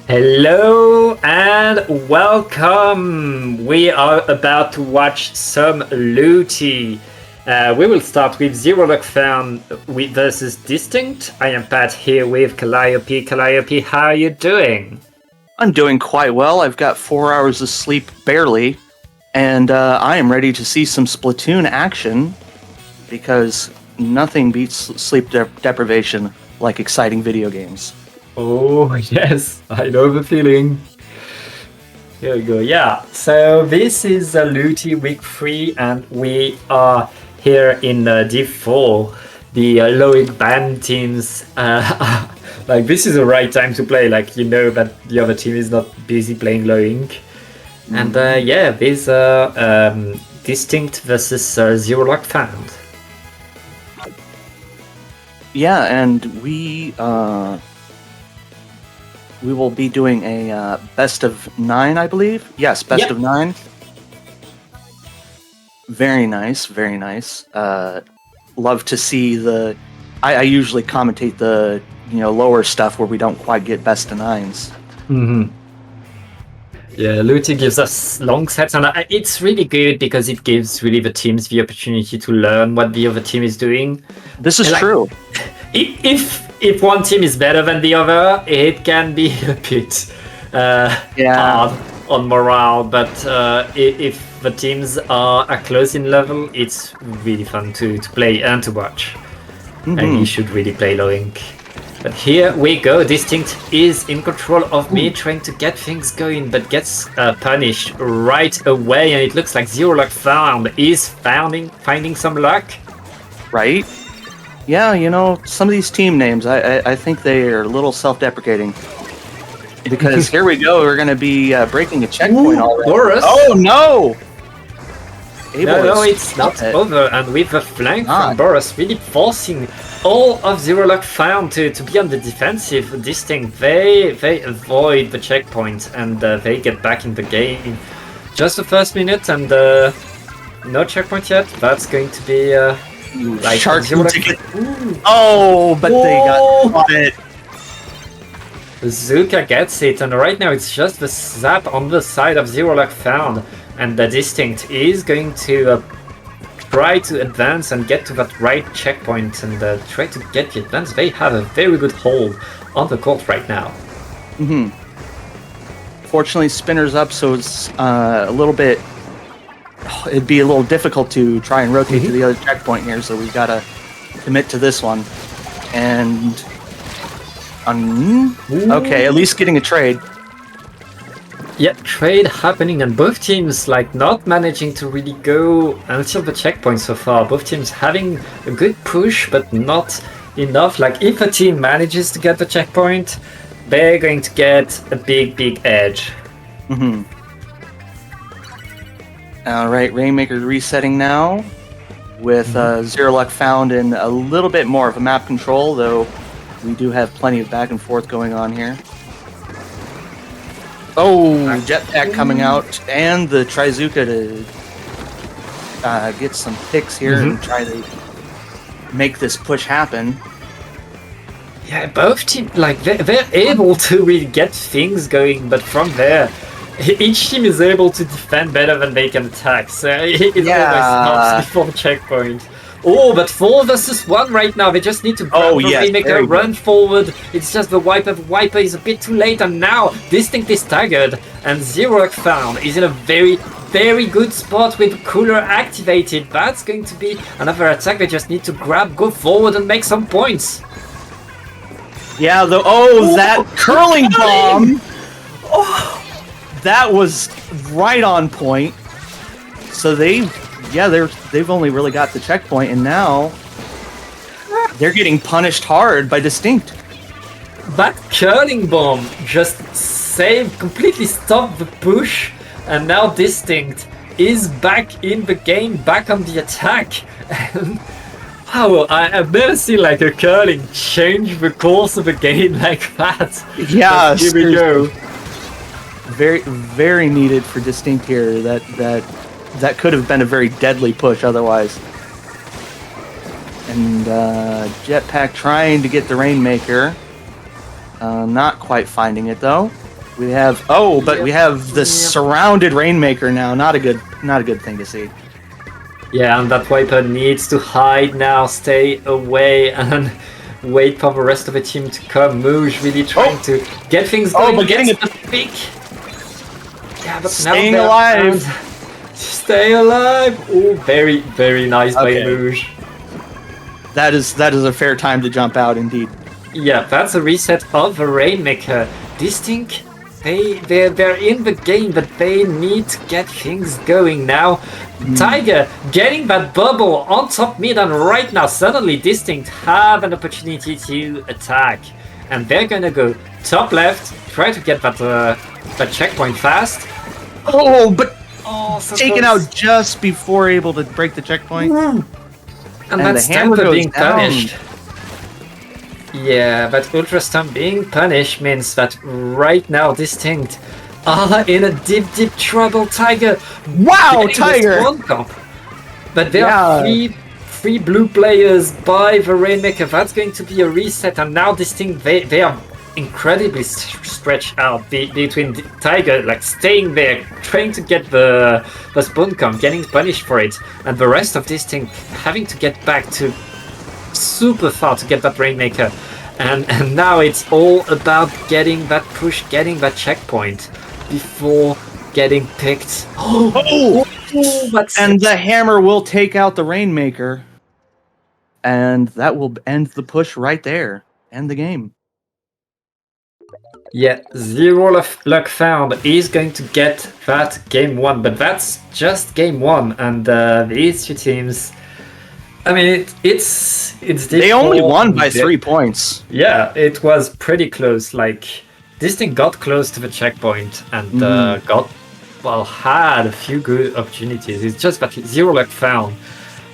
Hello and welcome! We are about to watch some LUTI. We will start with 0LuckFound versus Distinkt. I am Pat here with Calliope. Calliope, how are you doing? I'm doing quite well. I've got 4 hours of sleep barely, and I am ready to see some Splatoon action because nothing beats sleep deprivation like exciting video games. Oh, yes, I know the feeling. Here we go. Yeah, so this is LUTI week 3, and we are here in Div 4. The Loic band teams, like this is the right time to play, like you know that the other team is not busy playing Loic. And yeah, this Distinkt versus 0LuckFound. Yeah, and we will be doing a best of 9, I believe. Yes, best of 9. Very nice, very nice. Love to see the. I usually commentate the lower stuff where we don't quite get best of 9s. Mm-hmm. Yeah, LUTI gives us long sets, and it's really good because it gives really the teams the opportunity to learn what the other team is doing. This is true. If one team is better than the other, it can be a bit hard on morale. But if the teams are close in level, it's really fun to play and to watch. Mm-hmm. And you should really play Loic. But here we go. Distinkt is in control of me, trying to get things going, but gets punished right away. And it looks like 0LuckFound is finding some luck. Right. Yeah, some of these team names, I think they are a little self-deprecating. Because here we go, we're going to be breaking a checkpoint already. Boris. Oh, no! Hey, no, it's not over. And with the flank from Boris really forcing all of 0LuckFound to be on the defensive, Distinkt, they avoid the checkpoint and they get back in the game. Just the first minute and no checkpoint yet. That's going to be... like but they got it. Zuka gets it, and right now it's just the zap on the side of 0LuckFound, and the Distinkt is going to try to advance and get to that right checkpoint and try to get the advance. They have a very good hold on the court right now. Mm-hmm. Fortunately, spinner's up, so it's a little bit. It'd be a little difficult to try and rotate to the other checkpoint here, so we've got to commit to this one. And okay, at least getting a trade. Yeah, trade happening, and both teams like not managing to really go until the checkpoint so far. Both teams having a good push, but not enough. Like if a team manages to get the checkpoint, they're going to get a big edge. Mm-hmm. Alright, Rainmaker resetting now with 0LuckFound in a little bit more of a map control, though we do have plenty of back and forth going on here. Oh, Jetpack coming out, and the Trizuka to get some picks here and try to make this push happen. Yeah, both teams, like, they're able to really get things going, but from there, each team is able to defend better than they can attack, so it always stops before the checkpoint. Oh, but 4 versus 1 right now. They just need to grab the Rainmaker, run forward. It's just the Wiper. The Wiper is a bit too late, and now Distinkt is staggered, and 0LuckFound is in a very good spot with Cooler activated. That's going to be another attack. They just need to grab, go forward, and make some points. Yeah, that curling bomb! That was right on point. So they've only really got the checkpoint, and now they're getting punished hard by Distinkt. That curling bomb just completely stopped the push, and now Distinkt is back in the game, back on the attack. And wow, I've never seen like a curling change the course of a game like that. Yeah, here we go. Very, very needed for Distinkt here. That could have been a very deadly push otherwise. And Jetpack trying to get the Rainmaker. Not quite finding it though. We have we have the surrounded Rainmaker now. Not a good thing to see. Yeah, and that Viper needs to hide now, stay away, and wait for the rest of the team to come. Moosh really trying to get things going. But getting it big. Yeah, but staying now alive. Stay alive. Oh, very, very nice by Moosh. That is a fair time to jump out, indeed. Yeah, that's a reset of the Rainmaker. Distinkt, they're in the game, but they need to get things going now. Tiger getting that bubble on top mid, and right now suddenly Distinkt have an opportunity to attack, and they're gonna go top left, try to get that checkpoint fast. Oh, but so taken close. out just before able to break the checkpoint. And that's the hammer Tampa goes being down. punished. Yeah, but Ultra Stun being punished means that right now Distinkt are in a deep trouble. Tiger, wow, Tiger! But there are three blue players by the Rainmaker. That's going to be a reset, and now Distinkt they are incredibly stretched out between Tiger, like staying there, trying to get the spawn comp, getting punished for it, and the rest of Distinkt having to get back to super far to get that Rainmaker, and now it's all about getting that push, getting that checkpoint before getting picked. And the hammer will take out the Rainmaker, and that will end the push right there, end the game. Yeah, 0LuckFound is going to get that game 1, but that's just game 1, and these two teams, I mean, it's they only won by 3 points. Yeah, it was pretty close. Like, this thing got close to the checkpoint and had a few good opportunities. It's just that 0LuckFound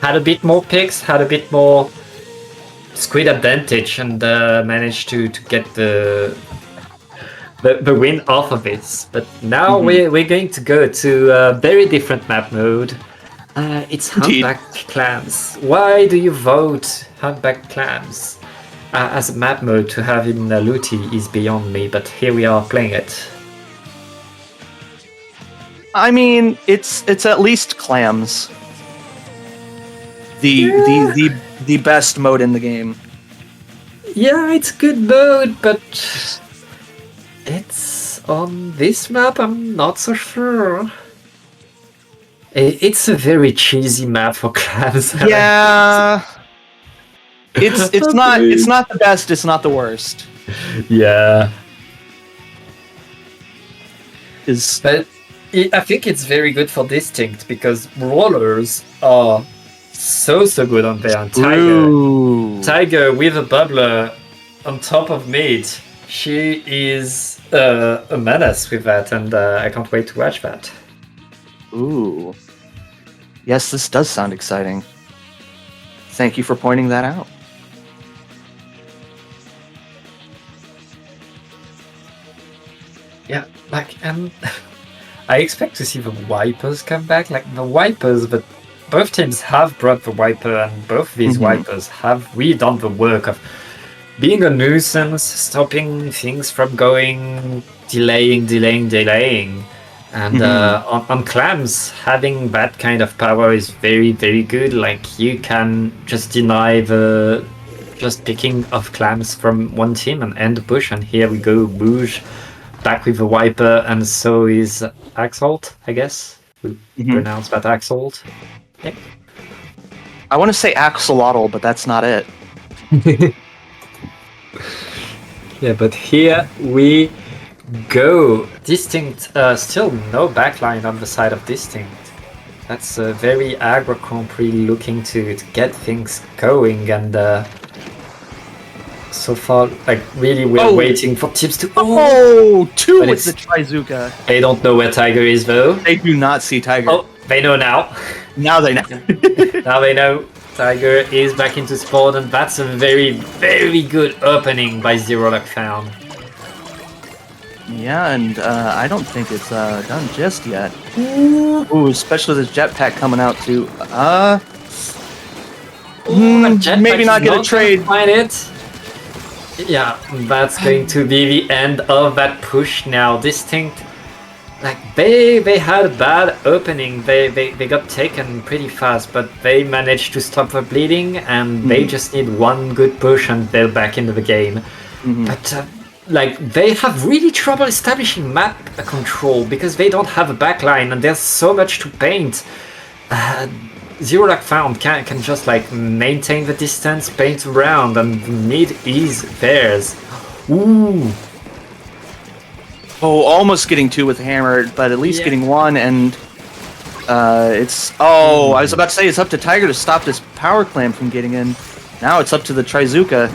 had a bit more picks, had a bit more squid advantage, and managed to get the win off of it. But now we're going to go to a very different map mode. It's Humpback Clams. Why do you vote Humpback Clams as a map mode to have in LUTI is beyond me, but here we are playing it. I mean, it's at least clams. The best mode in the game. Yeah, it's a good mode, but it's on this map, I'm not so sure. It's a very cheesy map for clams. Yeah. It's not the best, it's not the worst. Yeah. But I think it's very good for Distinkt because rollers are so good on there. And Tiger with a bubbler on top of mid, she is a menace with that, and I can't wait to watch that. Ooh. Yes, this does sound exciting. Thank you for pointing that out. Yeah, like, I expect to see the Wipers come back. Like, the Wipers, but both teams have brought the Wiper, and both these Wipers have really done the work of being a nuisance, stopping things from going, delaying. And on clams, having that kind of power is very, very good. Like, you can just deny the just picking of clams from one team and end the push. And here we go, Bouge back with the Wiper, and so is Axolt, I guess. We pronounce that Axolt. Yeah. I want to say axolotl, but that's not it. Yeah, but here we go. Distinkt, still no backline on the side of Distinkt. That's very aggro comp, really looking to get things going, and so far, like, really we're waiting for tips to... Two with the Trizuka. They don't know where Tiger is, though. They do not see Tiger. Oh, they know now. Now they know. Now they know. Tiger is back into spawn, and that's a very, very good opening by 0LuckFound. Yeah, and I don't think it's done just yet. Ooh, especially this jetpack coming out too. Maybe not get a trade. Find it. Yeah, that's going to be the end of that push now. Distinct, like they had a bad opening. They got taken pretty fast, but they managed to stop the bleeding, and they just need one good push, and they're back into the game. But like they have really trouble establishing map control because they don't have a backline, and there's so much to paint. 0LuckFound can just like maintain the distance, paint around, and the need is theirs. Ooh. Oh, almost getting 2 with hammer, but at least getting 1, and it's... I was about to say it's up to Tiger to stop this power clam from getting in. Now it's up to the Trizuka.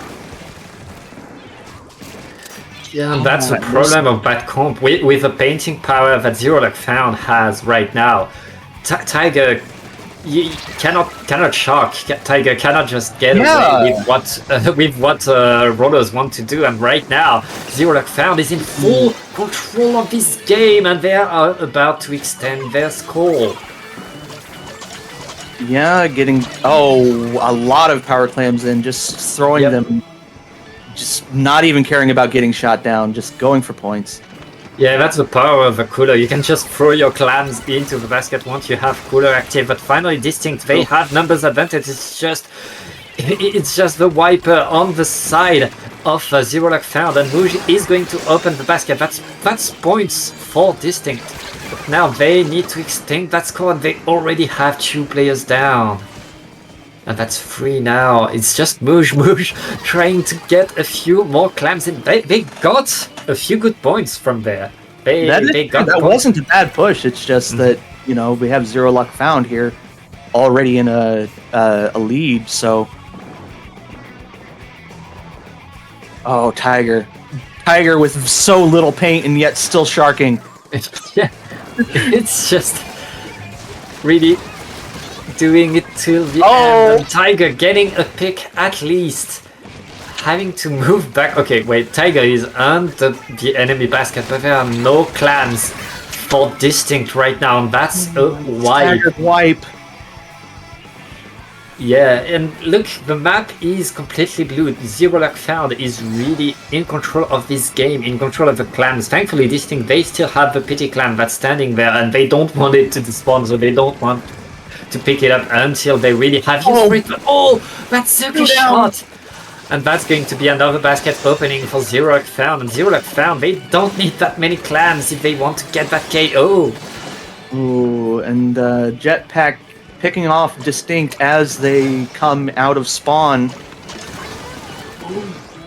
Yeah, that's the problem of bad comp. With the painting power that 0LuckFound has right now, Tiger... You cannot shock. Tiger cannot just get away with what rollers want to do. And right now, 0LuckFound is in full control of this game, and they are about to extend their score. Yeah, getting a lot of power clams in, just throwing them, just not even caring about getting shot down, just going for points. Yeah, that's the power of a cooler. You can just throw your clams into the basket once you have cooler active. But finally, Distinkt, they have numbers advantage. It's just the wiper on the side of 0LuckFound, and Mouge is going to open the basket. That's points for Distinkt. But now they need to extend that score, and they already have 2 players down. And that's 3 now. It's just Mouge trying to get a few more clams in. They got a few good points from there. That wasn't a bad push. It's just that, we have 0LuckFound here already in a lead, so... Oh, Tiger with so little paint and yet still sharking. It's just really doing it till the end. And Tiger getting a pick at least. Having to move back. Okay, wait. Tiger is under the enemy basket, but there are no clams for Distinkt right now, and that's a wipe. Yeah, and look, the map is completely blue. 0LuckFound is really in control of this game, in control of the clams. Thankfully, Distinkt, they still have the pity clam that's standing there, and they don't want it to despawn, so they don't want to pick it up until they really have used it. That's such a shot! And that's going to be another basket opening for 0LuckFound. And 0LuckFound, they don't need that many clams if they want to get that KO. Ooh, and Jetpack picking off Distinkt as they come out of spawn.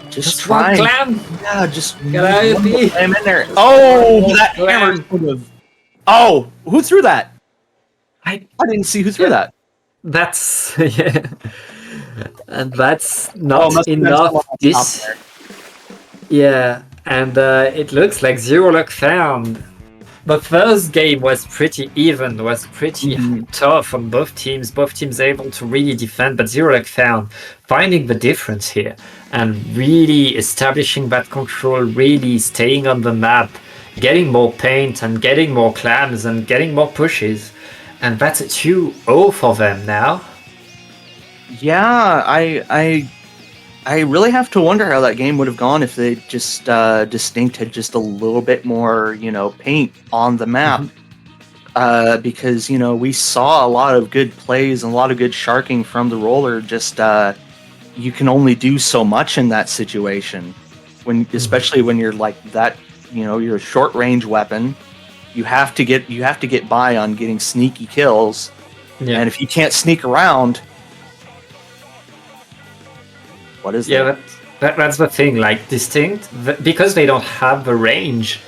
Just one clam. Yeah, just get one clam in there. Oh, that hammer would have. Oh, who threw that? I didn't see who threw that. That's and that's not enough. And it looks like 0LuckFound. The first game was pretty even, was pretty tough on both teams. Both teams able to really defend, but 0LuckFound finding the difference here and really establishing that control, really staying on the map, getting more paint and getting more clams and getting more pushes. And that's a 2-0 for them now. Yeah, I really have to wonder how that game would have gone if they just Distinkt had just a little bit more, paint on the map. Because, we saw a lot of good plays and a lot of good sharking from the roller. Just you can only do so much in that situation. Especially when you're like that, you're a short range weapon. You have to get by on getting sneaky kills. Yeah. And if you can't sneak around, what is that? That's the thing. Like Distinkt, because they don't have the range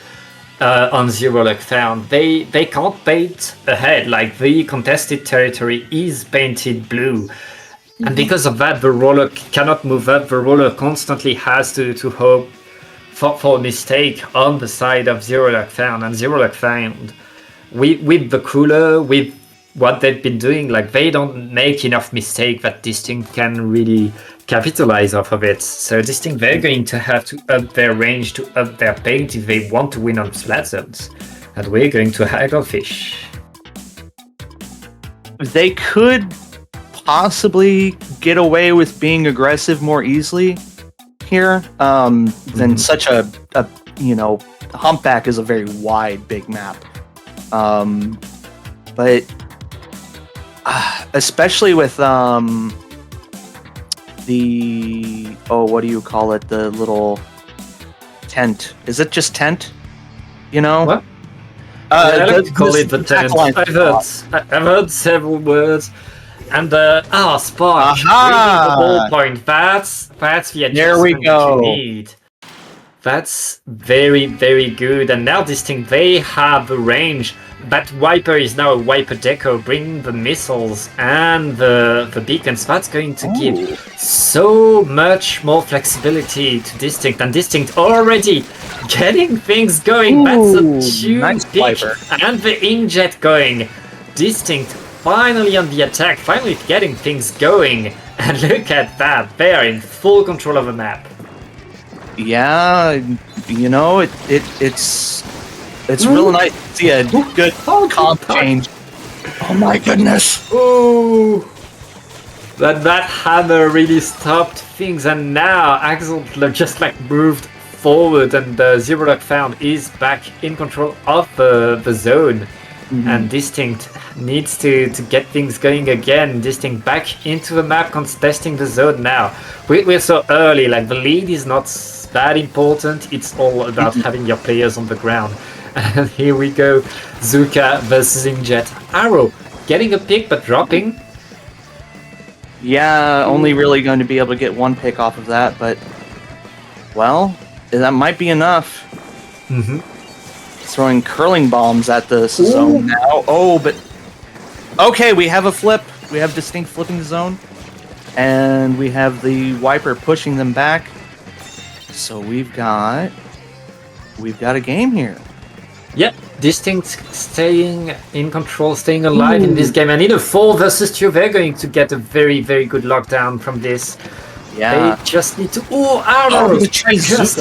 on 0LuckFound, they can't paint ahead. Like the contested territory is painted blue, and because of that, the roller cannot move up. The roller constantly has to hope for a mistake on the side of 0LuckFound, and 0LuckFound with the cooler, with what they've been doing, like they don't make enough mistake that Distinkt can really capitalize off of it. So Distinkt, they're going to have to up their range, to up their paint if they want to win on flat zones. And we're going to Hagglefish. They could possibly get away with being aggressive more easily, here than such a Humpback is a very wide, big map. But especially with the what do you call it? The little tent. Is it just tent? What? I like to call it the tent. I've heard several words. And Spark. Aha! The ballpoint. That's the adjustment There we go. that you need. That's very, very good. And now Distinkt, they have a range. That Wiper is now a Wiper Deco, bringing the missiles and the beacons. That's going to give so much more flexibility to Distinkt. And Distinkt already getting things going. That's a huge nice peak. Wiper. And the inkjet going. Distinkt finally on the attack, finally getting things going. And look at that. They are in full control of the map. Yeah, it's really nice to see a good comp change. Oh my goodness! Ooh, that hammer really stopped things, and now Axel just moved forward, and 0LuckFound is back in control of the zone. And Distinkt needs to get things going again. Distinkt back into the map, contesting the zone now. We're so early, the lead is not that important. It's all about having your players on the ground. And here we go, Zuka versus Inkjet. Arrow getting a pick but dropping. Yeah, only really going to be able to get one pick off of that, but well, that might be enough. Throwing curling bombs at the zone now. Oh, but okay, we have a flip. We have Distinkt flipping the zone, and we have the Wiper pushing them back. So we've got a game here. Yep, Distinkt staying in control, staying alive in this game. And in a 4 versus 2, they're going to get a very, very good lockdown from this. Yeah. They just need to... Arrow! Just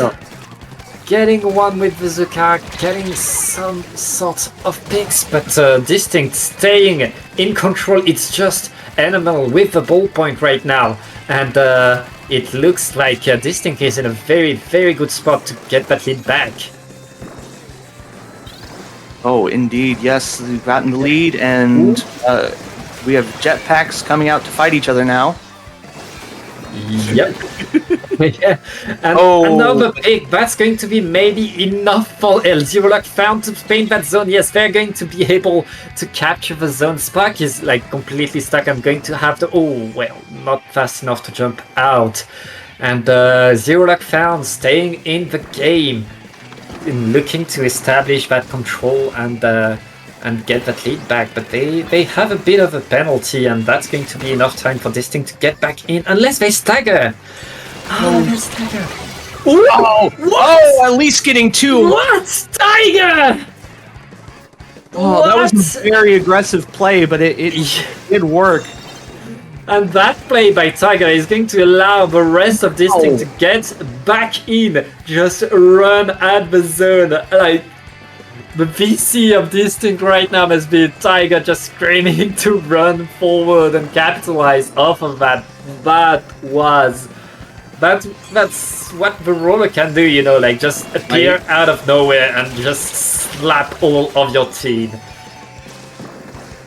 getting one with the Zuka, getting some sort of picks, but Distinkt staying in control. It's just Animal with the ballpoint right now. And it looks like Distinkt is in a very, very good spot to get that lead back. Oh, indeed, yes, we've gotten the lead, and we have jetpacks coming out to fight each other now. Yep. Yeah. And another pick. That's going to be maybe enough for 0LuckFound to paint that zone. Yes, they're going to be able to capture the zone. Spark is completely stuck. I'm going to have to... not fast enough to jump out. And 0LuckFound staying in the game, looking to establish that control and get that lead back, but they have a bit of a penalty, and that's going to be enough time for Distinkt to get back in, unless they stagger. They stagger. At least getting 2. What? Tiger! That was a very aggressive play, but it did work. And that play by Tiger is going to allow the rest of Distinkt to get back in. Just run at the zone. The VC of Distinkt right now must be Tiger just screaming to run forward and capitalize off of that. That's what the roller can do, just appear out of nowhere and just slap all of your team.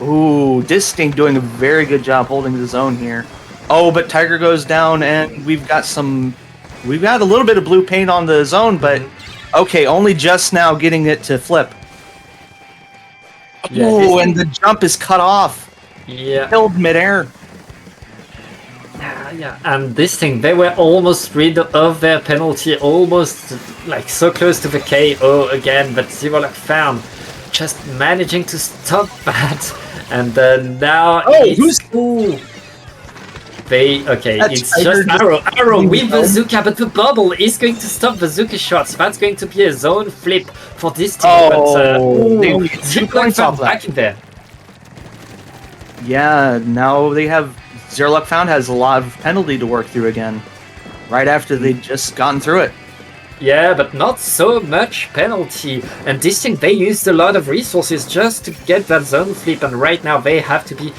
Ooh, Distinkt doing a very good job holding the zone here. Oh, but Tiger goes down, and we've got a little bit of blue paint on the zone, but okay, only just now getting it to flip. Yeah, and the jump is cut off. Yeah. Killed midair. Yeah, and Distinkt, they were almost rid of their penalty, almost so close to the KO again, but 0LuckFound just managing to stop that. And now it's just Arrow with the Zuka, but the bubble is going to stop the Zuka shots. That's going to be a zone flip for Distinkt. But 0LuckFound back in there. Yeah, now they have 0LuckFound has a lot of penalty to work through again. Right after they'd just gotten through it. Yeah, but not so much penalty. And Distinkt, they used a lot of resources just to get that zone flip, and right now they have to be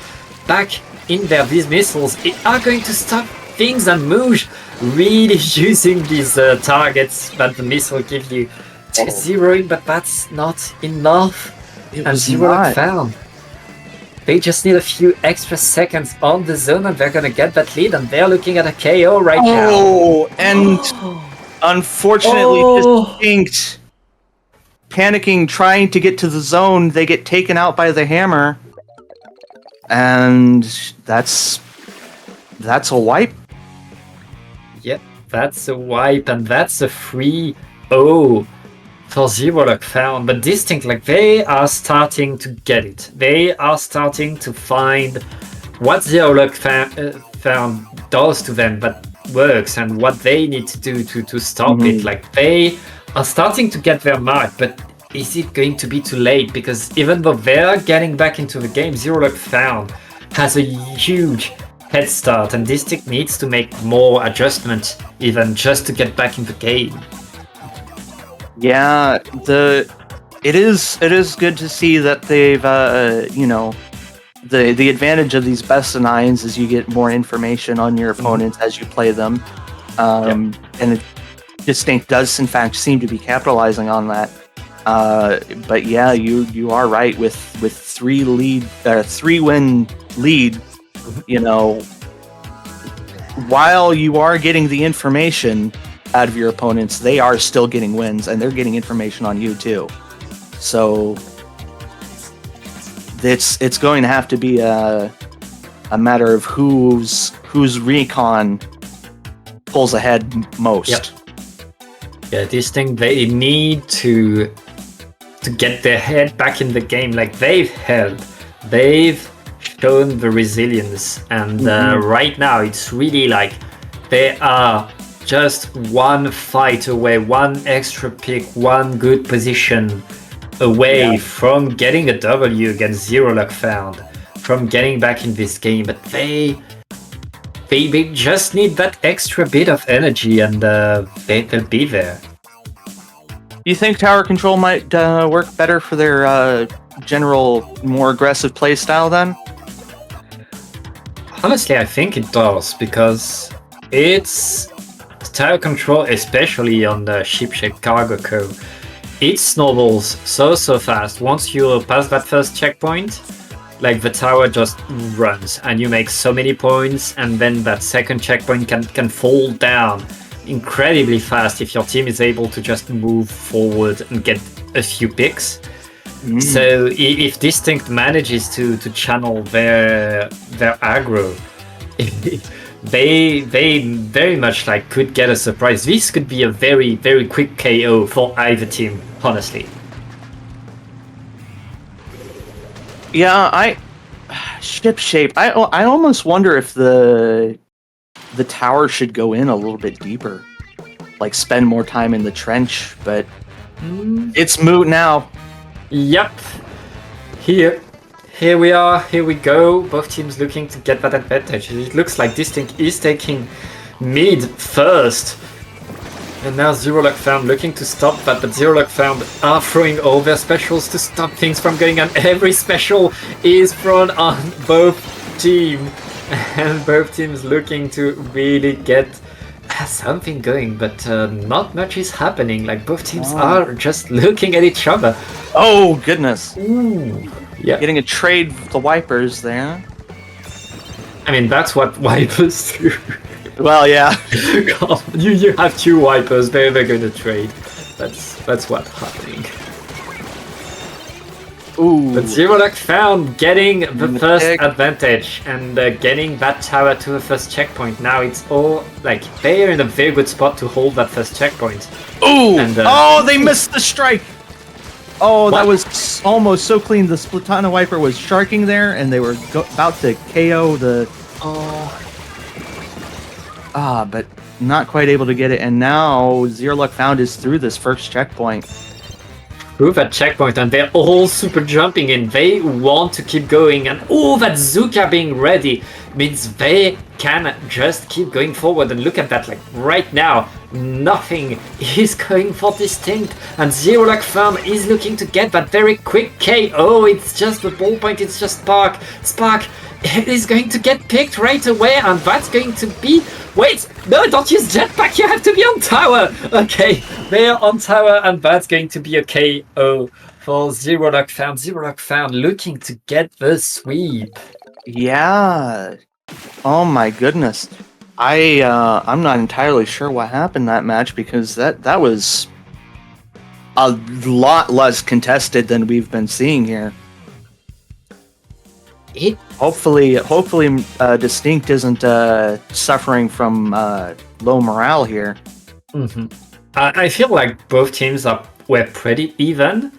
back in there. These missiles are going to stop things, and Mouge really using these targets that the missile give you to zeroing, but that's not enough. And Zero Luck Found. They just need a few extra seconds on the zone and they're gonna get that lead, and they're looking at a KO right now. Oh, and unfortunately, Distinkt panicking, trying to get to the zone, they get taken out by the hammer. And that's a wipe. Yep, that's a wipe, and that's a 3-0 for Zero Luck Found. But Distinkt, like, they are starting to get it. They are starting to find what Zero Luck Found does to them that works, and what they need to do to stop it. Like, they are starting to get their mark, but is it going to be too late? Because even though they're getting back into the game, Zero Luck Found has a huge head start, and Distinkt needs to make more adjustments even just to get back in the game. Yeah, it is good to see that they've the advantage of these best of nines is you get more information on your opponents as you play them, and Distinkt does in fact seem to be capitalizing on that. But yeah, you are right with 3-win lead. You know, while you are getting the information out of your opponents, they are still getting wins, and they're getting information on you too. So it's going to have to be a matter of whose recon pulls ahead most. Yep. Yeah, Distinkt, they need to get their head back in the game. Like, they've shown the resilience, and right now it's really like they are just one fight away, one extra pick, one good position away from getting a W against Zero Luck Found, from getting back in this game. But they just need that extra bit of energy, and they'll be there. Do you think tower control might work better for their general, more aggressive play style then? Honestly, I think it does, because it's tower control, especially on the Shipshape cargo co. It snowballs so fast. Once you pass that first checkpoint, like, the tower just runs and you make so many points, and then that second checkpoint can fall down incredibly fast if your team is able to just move forward and get a few picks. So if Distinkt manages to channel their aggro, they very much like could get a surprise. This could be a very quick KO for either team, honestly. Yeah, Shipshape. I almost wonder if the tower should go in a little bit deeper, like spend more time in the trench. But it's moot now. Yep. Here we are. Here we go. Both teams looking to get that advantage. It looks like Distinkt is taking mid first. And now Zero Luck Found looking to stop that, but Zero Luck Found are throwing all their specials to stop things from going on. Every special is thrown on both teams, and both teams looking to really get something going, but not much is happening. Like, both teams are just looking at each other. Oh, goodness. Ooh. Yeah. Getting a trade with the wipers there. I mean, that's what wipers do. Well, yeah. you have two wipers, they're going to trade. That's what's happening. Ooh. But Zero Luck Found getting the first advantage and getting that tower to the first checkpoint. Now it's all like they are in a very good spot to hold that first checkpoint. Ooh! And, they missed the strike! Oh, that was almost so clean. The Splatana Wiper was sharking there, and they were about to KO the... but not quite able to get it. And now Zero Luck Found is through this first checkpoint. Through that checkpoint, and they're all super jumping in. They want to keep going, and that Zuka being ready means they can just keep going forward. And look at that, like right now, nothing. He's going for Distinkt, and 0LuckFound is looking to get that very quick KO. It's just the ballpoint, it's just Spark. Spark is going to get picked right away, and that's going to be... Wait, no, don't use jetpack, you have to be on tower. Okay, they're on tower, and that's going to be a KO for 0LuckFound. 0LuckFound looking to get the sweep. Yeah. Oh my goodness. I'm not entirely sure what happened that match, because that was a lot less contested than we've been seeing here. Hopefully, Distinkt isn't suffering from low morale here. I feel like both teams were pretty even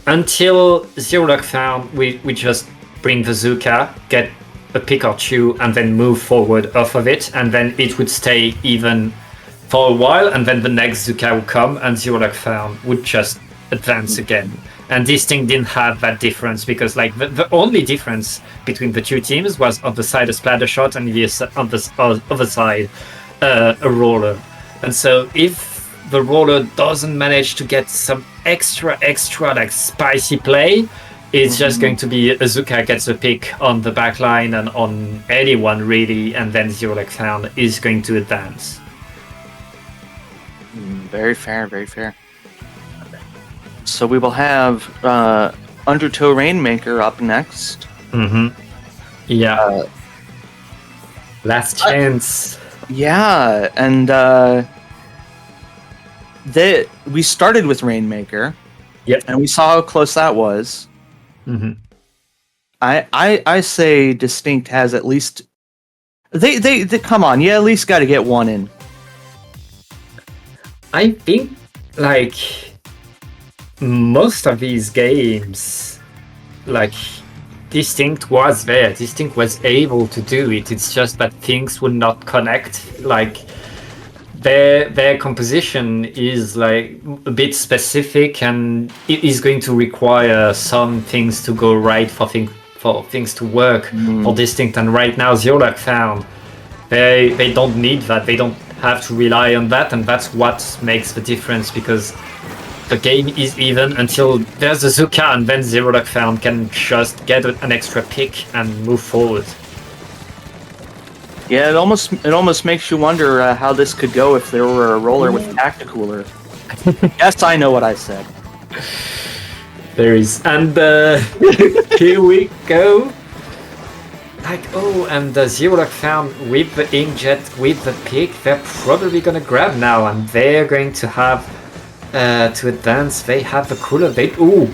until 0LuckFound. We just bring the Zuka, get a pick or two, and then move forward off of it, and then it would stay even for a while, and then the next Zuka would come, and 0LuckFound would just advance again. And Distinkt didn't have that difference, because like the only difference between the two teams was on the side a splatter shot, and on the other side a roller. And so if the roller doesn't manage to get some extra like spicy play, it's just going to be Azuka gets a pick on the back line and on anyone really, and then 0LuckFound is going to advance. Very fair, very fair. So we will have Undertow Rainmaker up next. Yeah. Last chance. Yeah, and we started with Rainmaker. Yep. And we saw how close that was. I say Distinkt has at least... They come on, you at least got to get one in. I think, like, most of these games, like, Distinkt was there. Distinkt was able to do it. It's just that things would not connect. Like, their composition is like a bit specific, and it is going to require some things to go right for things to work for Distinkt. And right now, 0LuckFound, they don't need that. They don't have to rely on that, and that's what makes the difference, because the game is even until there's a Zuka, and then 0LuckFound can just get an extra pick and move forward. Yeah, it almost makes you wonder how this could go if there were a roller with Tacticooler. Yes, I know what I said. There is, and here we go. Like, oh, and the 0LuckFound with the inkjet, with the pick, they're probably gonna grab now, and they're going to have to advance. They have the cooler.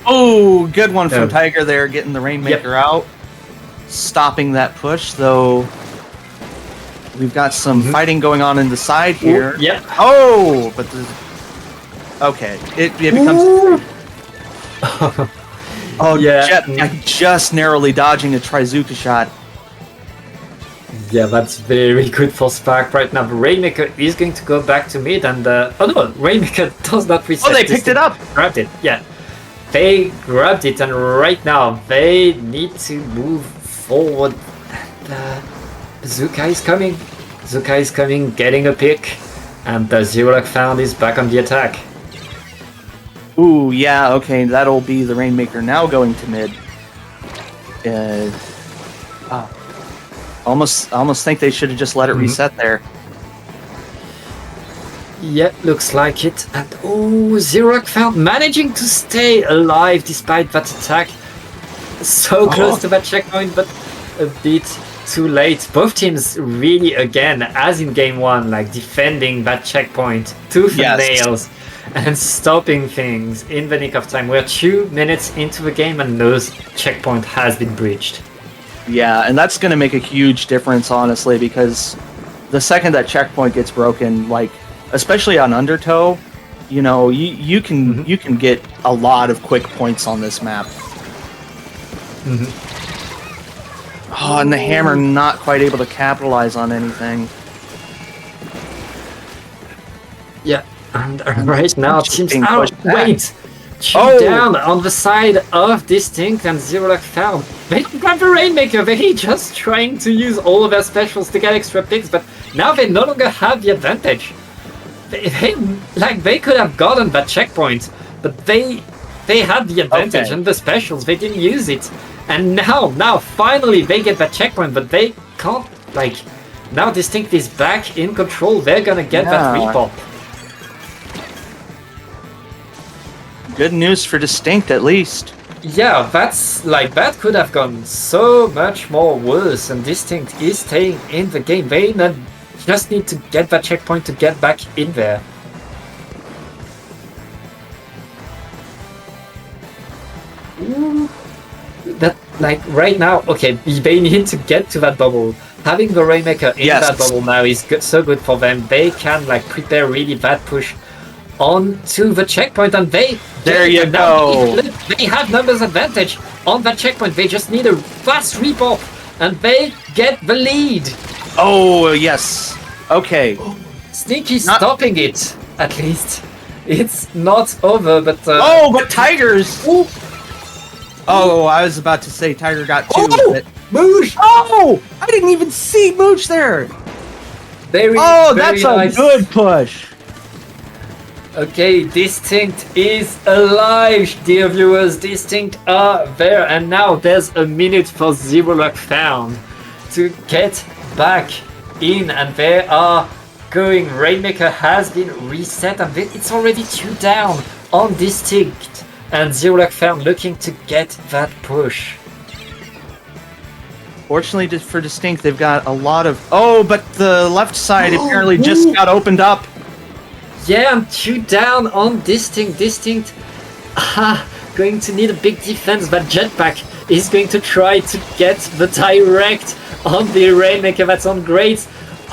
Oh, good one from Tiger there, getting the Rainmaker out, stopping that push. Though we've got some fighting going on in the side here. Yep. Oh, but okay, it becomes. Oh yeah, Jet just narrowly dodging a Trizuka shot. Yeah, that's very good for Spark right now. The Rainmaker is going to go back to mid, and oh no, Rainmaker does not reset. Oh, they picked it up! Grabbed it, yeah. They grabbed it, and right now they need to move forward. And Zuka is coming. Zuka is coming, getting a pick, and the 0LuckFound is back on the attack. Ooh, yeah, okay, that'll be the Rainmaker now going to mid. Almost think they should have just let it reset there. Yeah, looks like it. And oh, 0LuckFound managing to stay alive despite that attack. So close to that checkpoint, but a bit too late. Both teams really, again, as in game one, like defending that checkpoint tooth and nails and stopping things in the nick of time. We're 2 minutes into the game and no checkpoint has been breached. Yeah, and that's going to make a huge difference, honestly, because the second that checkpoint gets broken, like, especially on Undertow, you know, you can get a lot of quick points on this map. Oh, and the hammer not quite able to capitalize on anything. Yeah, and right now teams out. Wait, down on the side of Distinkt and 0LuckFound. They don't grab the Rainmaker. They're just trying to use all of their specials to get extra picks, but now they no longer have the advantage. they could have gotten that checkpoint, but they had the advantage and the specials. They didn't use it, and now finally they get that checkpoint, but they can't. Like now, Distinkt is back in control. They're gonna get that repop. Good news for Distinkt, at least. Yeah, that's like that could have gone so much more worse, and Distinkt is staying in the game. They just need to get that checkpoint to get back in there. Ooh, that like right now, okay, they need to get to that bubble. Having the Rainmaker in that bubble now is so good for them. They can like prepare really that push onto the checkpoint, and there you go. They have numbers advantage on that checkpoint. They just need a fast repop, and they get the lead. Oh yes. Okay. Sneaky stopping it. At least it's not over. But but Tigers. Ooh. Oh, I was about to say Tiger got 2. But... Moosh! Oh, I didn't even see Mooch there. Very that's nice. A good push. Okay, Distinkt is alive, dear viewers. Distinkt are there, and now there's a minute for 0LuckFound to get back in, and they are going. Rainmaker has been reset, and it's already 2 down on Distinkt, and 0LuckFound looking to get that push. Fortunately for Distinkt, they've got a lot of... Oh, but the left side apparently just got opened up. Yeah, I'm 2 down on Distinkt. Distinkt going to need a big defense, but Jetpack is going to try to get the direct on the Rainmaker. That's on great.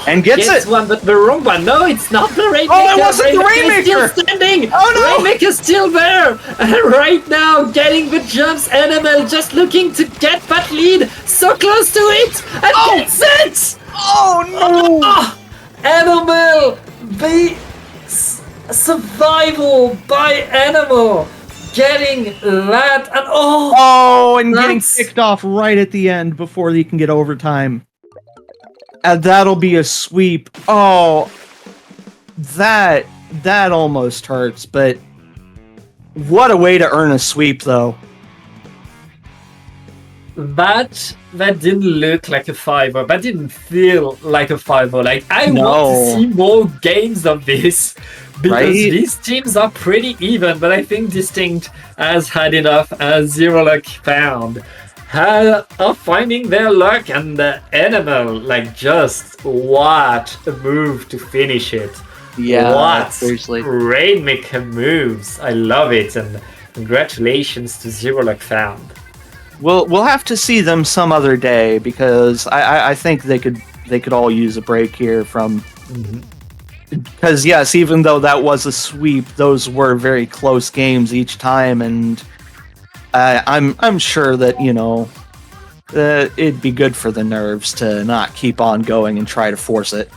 And gets it! One, but the wrong one. No, it's not the Rainmaker. Oh, it wasn't the Rainmaker! Still standing! Oh, no! Rainmaker's still there! And right now, getting the jumps. NML just looking to get that lead. So close to it! And gets it! Oh, no! NML! The survival by Animal! Getting that, and and getting kicked off right at the end before you can get overtime. And that'll be a sweep. Oh, that almost hurts, but what a way to earn a sweep, though. That didn't look like a 5-0. That didn't feel like a 5-0. Like, I want to see more games of this, because these teams are pretty even, but I think Distinkt has had enough, as 0LuckFound are finding their luck, and the Animal, like, just what a move to finish it. Yeah, what seriously. Rainmaker moves. I love it, and congratulations to 0LuckFound. We'll have to see them some other day, because I think they could all use a break here from... Because yes, even though that was a sweep, those were very close games each time, and I'm sure that, you know, it'd be good for the nerves to not keep on going and try to force it.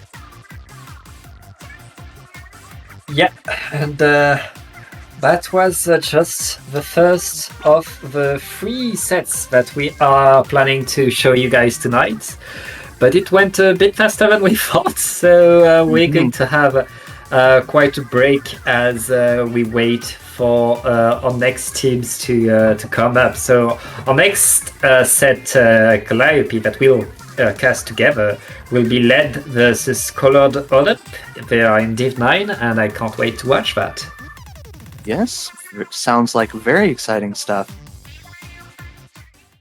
Yeah, and that was just the first of the 3 sets that we are planning to show you guys tonight. But it went a bit faster than we thought, so we're going to have quite a break as we wait for our next teams to come up. So our next set, Calliope, that we'll cast together will be Lead versus Colored Odup. They are in Div 9, and I can't wait to watch that. Yes, it sounds like very exciting stuff.